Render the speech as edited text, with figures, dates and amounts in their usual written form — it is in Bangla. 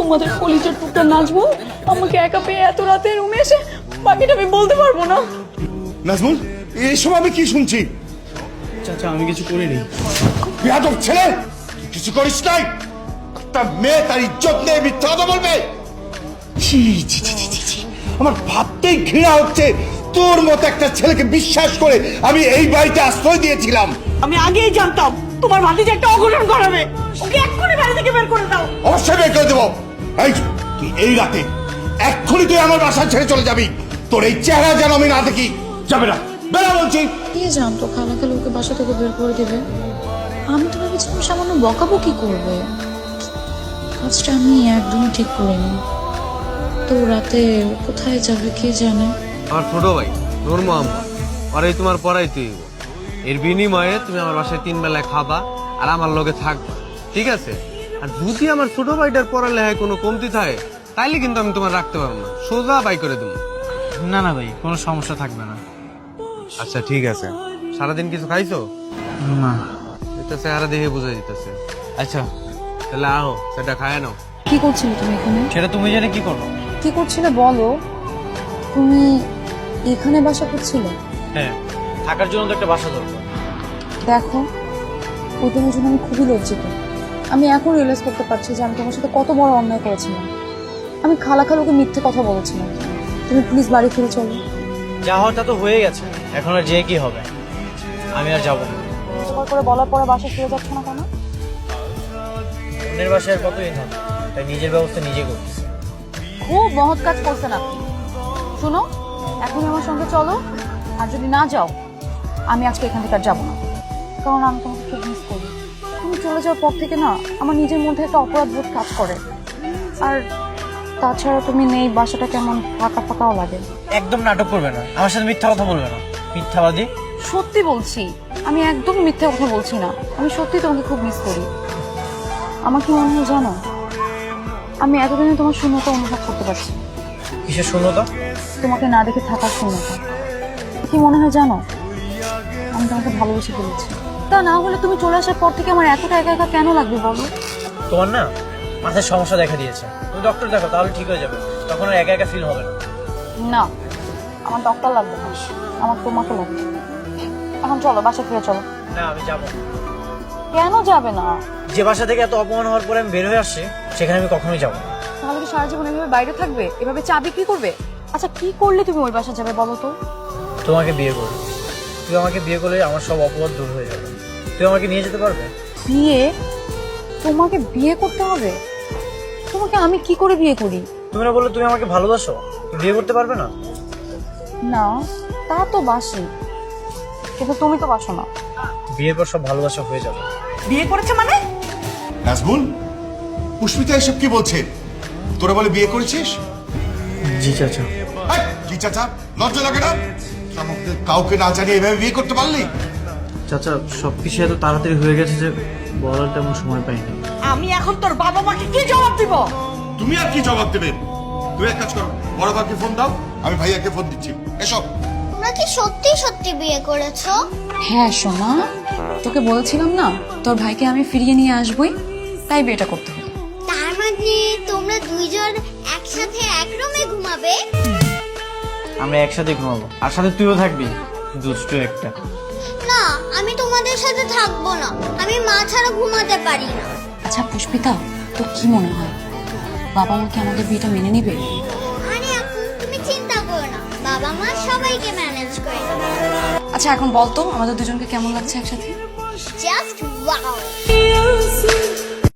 তোমাদের কলিজার টুকটা নাচবো, আমাকে একা পেয়ে এত রাতে রুমে এসে বাকিটা আমি বলতে পারবো না। নাজমুল, এইসব আমি কি শুনছি? চাচা আমি কিছু করিনি। বেয়াদব ছেলে, তুই কিছু করিস নাই? তার মেয়ে তার ইজ্জত নিয়ে মিথ্যা কথা বলবে? ছি ছি ছি ছি ছি ছি। আমার ভাবতেই ঘৃণা হচ্ছে, তোর মতো একটা ছেলেকে বিশ্বাস করে আমি এই বাড়িতে আশ্রয় দিয়েছিলাম। আমি আগেই জানতাম তোমার ভাতিজা একটা অঘটন করাবে। ওকে এক্ষুনি বাড়ি থেকে বের করে দাও। অবশ্যই বের করে দেবো। এই তুই এই রাতে এক্ষুনি তুই আমার বাসা ছেড়ে চলে যাবি। তোর এই চেহারা যেন আমি না দেখি। যাবে না, বেরা বলছি। কে জানতো খালাখালা ওকে বাসা থেকে বের করে দেবে? আমি তো ভেবেছিলাম সামান্য বকাবকি করবে। কাজটা আমি একদমই ঠিক করিনি। তো রাতে কোথায় যাবে কে জানে। আমার ছোট ভাই নূর মোহাম্মদ, ওরাই তোমার পড়াইতে হইব। এর বিনিময়ে তুমি আমার বাসায় 3 বেলায় খাবা আর আমার লগে থাকবা, ঠিক আছে? আর যদি আমার ছোট ভাইটার পড়ালেখায় কোনো কমতি থাকে তাইলে কিন্তু আমি তোমার রাখতে পারবো না, সোজা বাই করে দেবো। না না ভাই, কোনো সমস্যা থাকবে না। আচ্ছা ঠিক আছে। সারাদিন কিছু খাইছো? না। এটা চেহারা দেখে বোঝা যেতেছে। আচ্ছা তাহলে আও, সেটা খায় নাও। কি করছিলে তুমি এখানে? সেটা তুমি জেনে কি করো? কি করছিলে বলো? তুমি এখানে বাসা করছিলে? হ্যাঁ, থাকার জন্য তো একটা বাসা দরকার। দেখো, ওই দিনের জন্য আমি খুবই লজ্জিত। আমি এখন রিয়েলাইজ করতে পারছি যে আমি তোমার সাথে কত বড় অন্যায় করেছিলাম। আমি খালাখালুকে মিথ্যে কথা বলেছিলাম। তুমি প্লিজ বাড়ি ফিরে চলো। যা হওয়ার তা তো হয়ে গেছে, এখন আর যে কি হবে। আমি আর যাবো না। তোমার করে বলার পরে বাসা ফিরে যাচ্ছে না কেন? অন্যের বাসায় আর কতদিন থাকবে, তাই নিজের ব্যবস্থা নিজে করতেছে। খুব মহৎ কাজ করছেন আপনি। শোনো, এখনই আমার সঙ্গে চলো। আর যদি না যাও, আমি আজকে এখান থেকে আর যাবো না। কারণ আমি তোমাকে খুব মিস করি। তুমি চলে যাওয়ার পর থেকে না আমার নিজের মধ্যে একটা অপরাধ বোধ কাজ করে। আর তাছাড়া তুমি নেই, বাসাটা কেমন ফাঁকা ফাঁকাও লাগে। একদম নাটক করবে না, আমার সাথে মিথ্যা কথা বলবে না। মিথ্যাবাদী। সত্যি বলছি, আমি একদম মিথ্যা কথা বলছি না। আমি সত্যি তোমাকে খুব মিস করি। আমার কি মনে হয় জানো, আমি এতদিনে তোমার শূন্যতা অনুভব করতে পারছি। কিসের শূন্যতা? তোমাকে না দেখে থাকার শূন্যতা। কি মনে হয় জানো, আমি তোমাকে ভালোবেসে ফেলেছি। তা না হলে তুমি চলে আসার পর থেকে আমার এতটা একা একা কেন লাগবে বলো? তোমার না মাথায় সমস্যা দেখা দিয়েছে। তুমি ডক্টর দেখো, তাহলে ঠিক হয়ে যাবে। তখন আর একা একা ফিল হবে না। না, আমার ডক্টর লাগবে না, আমার তোমাকে লাগবে। এখন চলো, বাসা ফিরে চলো। না, আমি যাবো। কেন যাবে না? যে বাসা থেকে এত অপমান হওয়ার পরে আমি বের হয়ে আসছি, সেখানে আমি কখনোই যাবো না। তাহলে কি সারা জীবন এভাবে বাইরে থাকবে, এভাবে চা বিক্রি করবে? আচ্ছা, কি করলে তুমি ওই বাসা যাবে বলো তো? তোমাকে বিয়ে করবো। তুই আমাকে বিয়ে করলে আমার সব অপরাধ দূর হয়ে যাবে। তুই আমাকে নিয়ে যেতে পারবে? বিয়ে? তোমাকে বিয়ে করতে হবে? তোমাকে আমি কি করে বিয়ে করি? তুমি না বললে তুমি আমাকে ভালোবাসো, তুমি বিয়ে করতে পারবে না? না, তা তো বাসি, কিন্তু তুমি তো বাসো না। বিয়ের পর সব ভালোবাসা হয়ে যাবে। বিয়ে করেছে মানে? নাজমুল, পুষ্পিতা এসব কি বলছে? তোরা বলে বিয়ে করেছিস? জি চাচা। এই, কি চাচা, লজ্জা লাগে না? আমাকে কাউকে না জানিয়ে এভাবে বিয়ে করতে পারলি? চাচা, সবকিছু এত তাড়াতাড়ি হয়ে গেছে যে বলার তেমন সময় পাইনি। আমি এখন তোর বাবা মাকে কি জবাব দিব? তুমি আর কি জবাব দেবে? তুই এক কাজ করো, বড় ভাইকে ফোন দাও, আমি ভাইয়াকে ফোন দিচ্ছি। এসো। তোমরা কি সত্যি সত্যি বিয়ে করেছো? হ্যাঁ সোনা, তোকে বলছিলাম না তোর ভাইকে আমি ফিরিয়ে নিয়ে আসবই, তাই বিয়েটা করতে হবে। তার মানে তোমরা দুইজন একসাথে এক রুমে ঘুমাবে? আমরা একসাথে ঘুমাবো, আর সাথে তুইও থাকবি, দুষ্টু একটা। না, আমি তোমাদের সাথে থাকবো না। আমি মা ছাড়া ঘুমাতে পারি না। আচ্ছা পুষ্পিতা, তোর কি মনে হয় বাবা মা কি আমাদের বিয়েটা মেনে নিবে? আরে আপু, তুমি চিন্তা করো না, বাবা মা সবাইকে ম্যানেজ করে নেবে। আচ্ছা এখন বলতো আমাদের দুজনকে কেমন লাগছে একসাথে? Just wow.